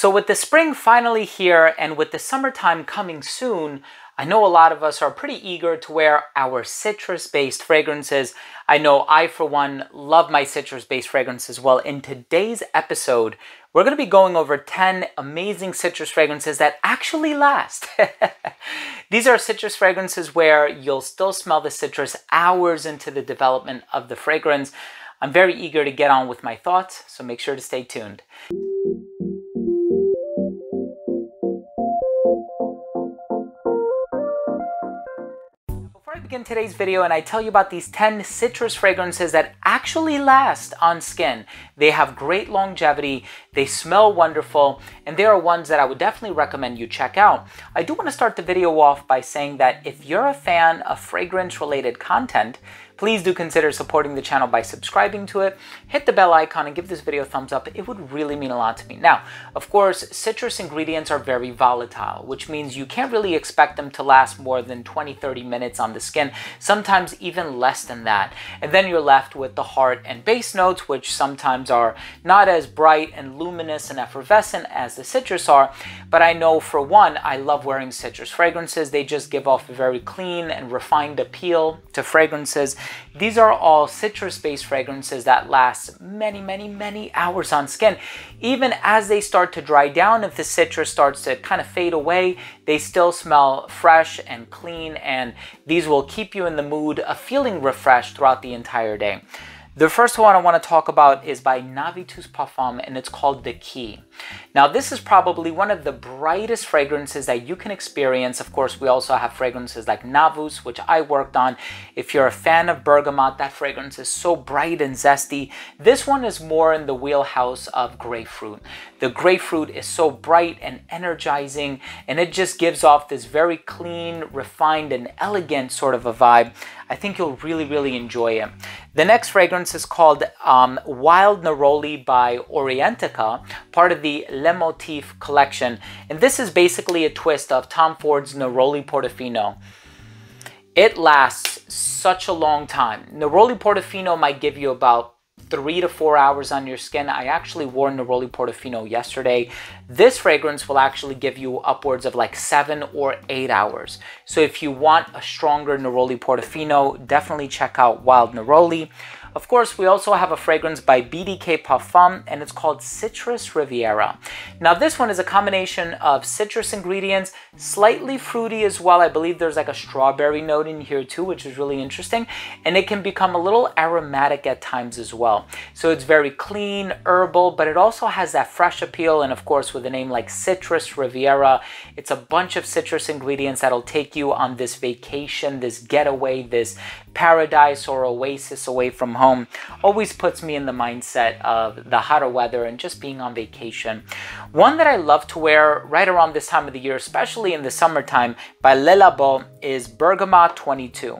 So with the spring finally here and with the summertime coming soon, I know a lot of us are pretty eager to wear our citrus-based fragrances. I know I, for one, love my citrus-based fragrances. Well, in today's episode, we're going to be going over 10 amazing citrus fragrances that actually last. These are citrus fragrances where you'll still smell the citrus hours into the development of the fragrance. I'm very eager to get on with my thoughts, so make sure to stay tuned. Before I begin today's video and I tell you about these 10 citrus fragrances that actually last on skin, they have great longevity, they smell wonderful, and they are ones that I would definitely recommend you check out. I do want to start the video off by saying that if you're a fan of fragrance-related content, please do consider supporting the channel by subscribing to it. Hit the bell icon and give this video a thumbs up. It would really mean a lot to me. Now, of course, citrus ingredients are very volatile, which means you can't really expect them to last more than 20-30 minutes on the skin, sometimes even less than that. And then you're left with the heart and base notes, which sometimes are not as bright and luminous and effervescent as the citrus are. But I know, for one, I love wearing citrus fragrances. They just give off a very clean and refined appeal to fragrances. These are all citrus-based fragrances that last many hours on skin. Even as they start to dry down, if the citrus starts to kind of fade away, they still smell fresh and clean, and these will keep you in the mood of feeling refreshed throughout the entire day. The first one I want to talk about is by Navitus Parfum, and it's called The Key. Now, this is probably one of the brightest fragrances that you can experience. Of course, we also have fragrances like Navus, which I worked on. If you're a fan of bergamot, that fragrance is so bright and zesty. This one is more in the wheelhouse of grapefruit. The grapefruit is so bright and energizing, and it just gives off this very clean, refined, and elegant sort of a vibe. I think you'll really enjoy it. The next fragrance is called Wild Neroli by Orientica, part of the Le Motif collection. And this is basically a twist of Tom Ford's Neroli Portofino. It lasts such a long time. Neroli Portofino might give you about 3 to 4 hours on your skin. I actually wore Neroli Portofino yesterday. This fragrance will actually give you upwards of like 7 or 8 hours. So if you want a stronger Neroli Portofino, definitely check out Wild Neroli. Of course, we also have a fragrance by BDK Parfum, and it's called Citrus Riviera. Now, this one is a combination of citrus ingredients, slightly fruity as well. I believe there's like a strawberry note in here too, which is really interesting. And it can become a little aromatic at times as well. So it's very clean, herbal, but it also has that fresh appeal. And of course, with a name like Citrus Riviera, it's a bunch of citrus ingredients that'll take you on this vacation, this getaway, this paradise or oasis away from home. Always puts me in the mindset of the hotter weather and just being on vacation. One that I love to wear right around this time of the year, especially in the summertime, by Le Labo is Bergamot 22.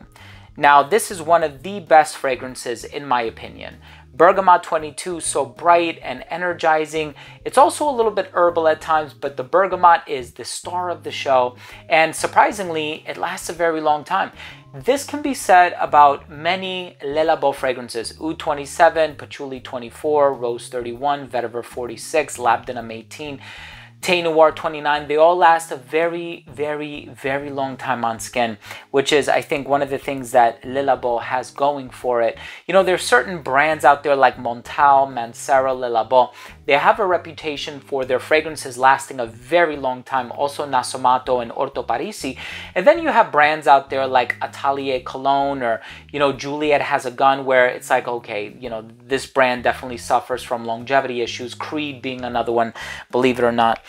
Now, this is one of the best fragrances in my opinion. Bergamot 22, so bright and energizing. It's also a little bit herbal at times, but the bergamot is the star of the show. And surprisingly, it lasts a very long time. This can be said about many Le Labo fragrances. Oud 27, Patchouli 24, Rose 31, Vetiver 46, Labdanum 18, Thé Noir 29, they all last a very long time on skin, which is, I think, one of the things that Le Labo has going for it. You know, there's certain brands out there like Montal, Mancera, Le Labo. They have a reputation for their fragrances lasting a very long time, also Nasomato and Orto Parisi. And then you have brands out there like Atelier Cologne, or, you know, Juliet Has a Gun, where it's like, okay, you know, this brand definitely suffers from longevity issues, Creed being another one, believe it or not.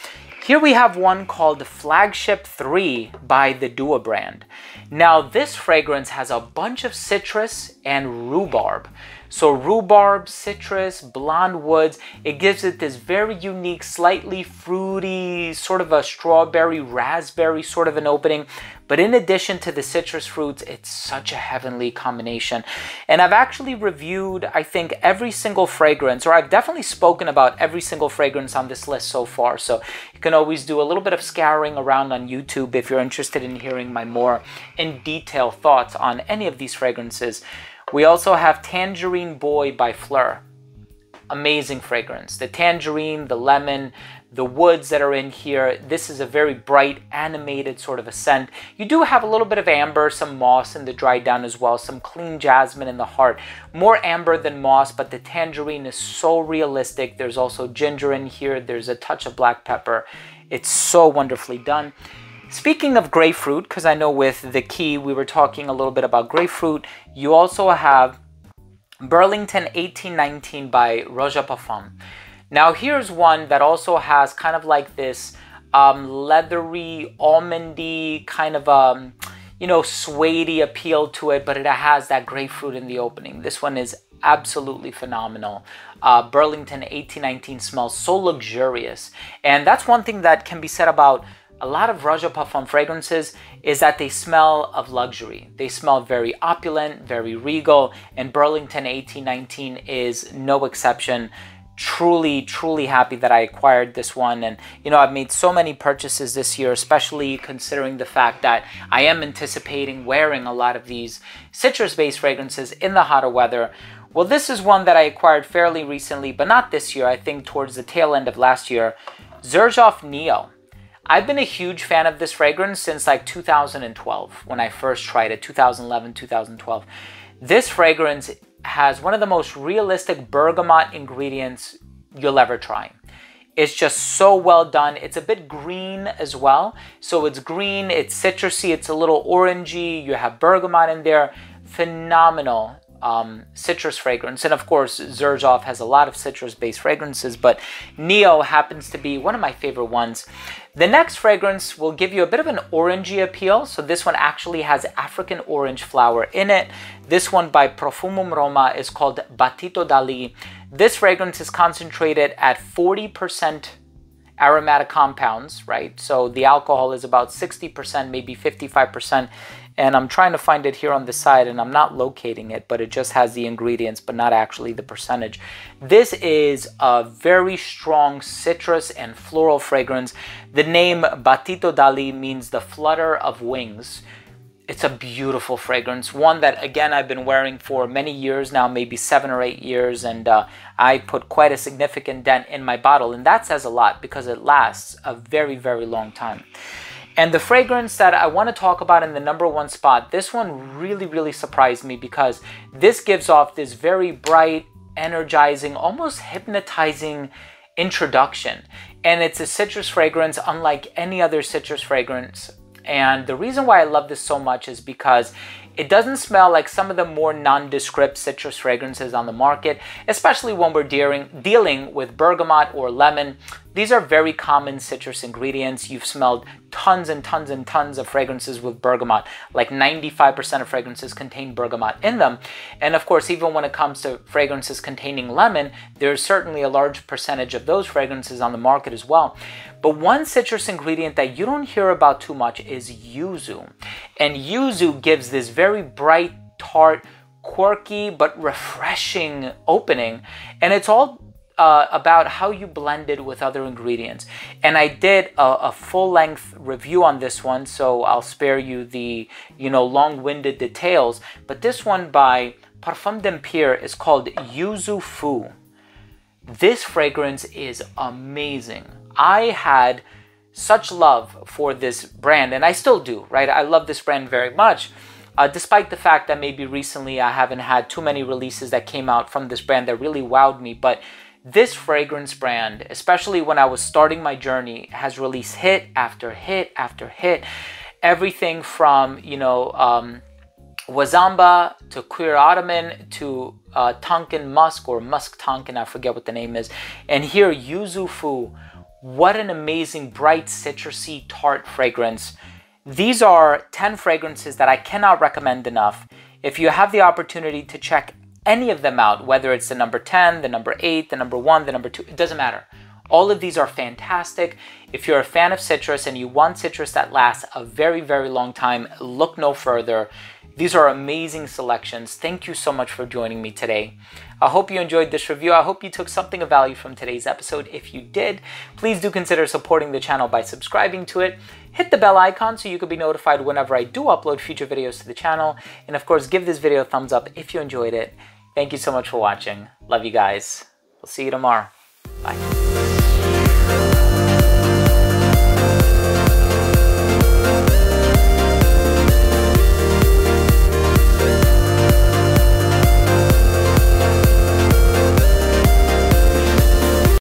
Here we have one called Flagship 3 by the Dua brand. Now, this fragrance has a bunch of citrus and rhubarb. So rhubarb, citrus, blonde woods, it gives it this very unique, slightly fruity, sort of a strawberry, raspberry sort of an opening. But in addition to the citrus fruits, it's such a heavenly combination. And I've actually reviewed, I think, every single fragrance, or I've definitely spoken about every single fragrance on this list so far. So you can always do a little bit of scouring around on YouTube if you're interested in hearing my more in-detail thoughts on any of these fragrances. We also have Tangerine Boy by Fleur. amazing fragrance. The tangerine, the lemon, the woods that are in here. This is a very bright, animated sort of a scent. You do have a little bit of amber, some moss in the dried down as well, some clean jasmine in the heart. More amber than moss, but the tangerine is so realistic. There's also ginger in here. There's a touch of black pepper. It's so wonderfully done. Speaking of grapefruit, because I know with the key we were talking a little bit about grapefruit, you also have Burlington 1819 by Roja Parfum. Now here's one that also has kind of like this leathery, almondy, kind of you know, suede appeal to it, but it has that grapefruit in the opening. This one is absolutely phenomenal. Burlington 1819 smells so luxurious, and that's one thing that can be said about a lot of Roja Parfum fragrances, is that they smell of luxury. They smell very opulent, very regal, and Burlington 1819 is no exception. Truly, truly happy that I acquired this one. And, you know, I've made so many purchases this year, especially considering the fact that I am anticipating wearing a lot of these citrus-based fragrances in the hotter weather. Well, this is one that I acquired fairly recently, but not this year. I think towards the tail end of last year. Xerjoff Neo. I've been a huge fan of this fragrance since like 2012 when I first tried it, 2011, 2012. This fragrance has one of the most realistic bergamot ingredients you'll ever try. It's just so well done. It's a bit green as well. So it's green, it's citrusy, it's a little orangey. You have bergamot in there. Phenomenal citrus fragrance. And of course, Xerjoff has a lot of citrus-based fragrances, but Neo happens to be one of my favorite ones. The next fragrance will give you a bit of an orangey appeal. So this one actually has African orange flower in it. This one by Profumum Roma is called Batito Dali. This fragrance is concentrated at 40% aromatic compounds, right? So the alcohol is about 60%, maybe 55%. And I'm trying to find it here on the side and I'm not locating it, but it just has the ingredients, but not actually the percentage. This is a very strong citrus and floral fragrance. The name Batito Dali means the flutter of wings. It's a beautiful fragrance, one that, again, I've been wearing for many years now, maybe 7 or 8 years, and I put quite a significant dent in my bottle, and that says a lot because it lasts a very, very long time. And the fragrance that I want to talk about in the #1 spot, this one really, really surprised me because this gives off this very bright, energizing, almost hypnotizing introduction. And it's a citrus fragrance unlike any other citrus fragrance. And the reason why I love this so much is because it doesn't smell like some of the more nondescript citrus fragrances on the market, especially when we're dealing with bergamot or lemon. These are very common citrus ingredients. You've smelled tons and tons and tons of fragrances with bergamot. Like 95% of fragrances contain bergamot in them. And of course, even when it comes to fragrances containing lemon, there's certainly a large percentage of those fragrances on the market as well. But one citrus ingredient that you don't hear about too much is yuzu. And yuzu gives this very bright, tart, quirky, but refreshing opening. And it's all about how you blend it with other ingredients. And I did a full-length review on this one, so I'll spare you the, long-winded details. But this one by Parfum d'Empire is called Yuzu Fu. This fragrance is amazing. I had such love for this brand, and I still do, right? I love this brand very much, despite the fact that maybe recently I haven't had too many releases that came out from this brand that really wowed me. But this fragrance brand, especially when I was starting my journey, has released hit after hit after hit. Everything from, Wazamba to Queer Ottoman to Tonkin Musk or Musk Tonkin, I forget what the name is. And here, Yuzu Fu. What an amazing, bright, citrusy, tart fragrance. These are 10 fragrances that I cannot recommend enough. If you have the opportunity to check any of them out, whether it's the number 10, the number 8, the number 1, the number 2, it doesn't matter. All of these are fantastic. If you're a fan of citrus and you want citrus that lasts a very, very long time, look no further. These are amazing selections. Thank you so much for joining me today. I hope you enjoyed this review. I hope you took something of value from today's episode. If you did, please do consider supporting the channel by subscribing to it. Hit the bell icon so you can be notified whenever I do upload future videos to the channel. And of course, give this video a thumbs up if you enjoyed it. Thank you so much for watching. Love you guys. We'll see you tomorrow. Bye.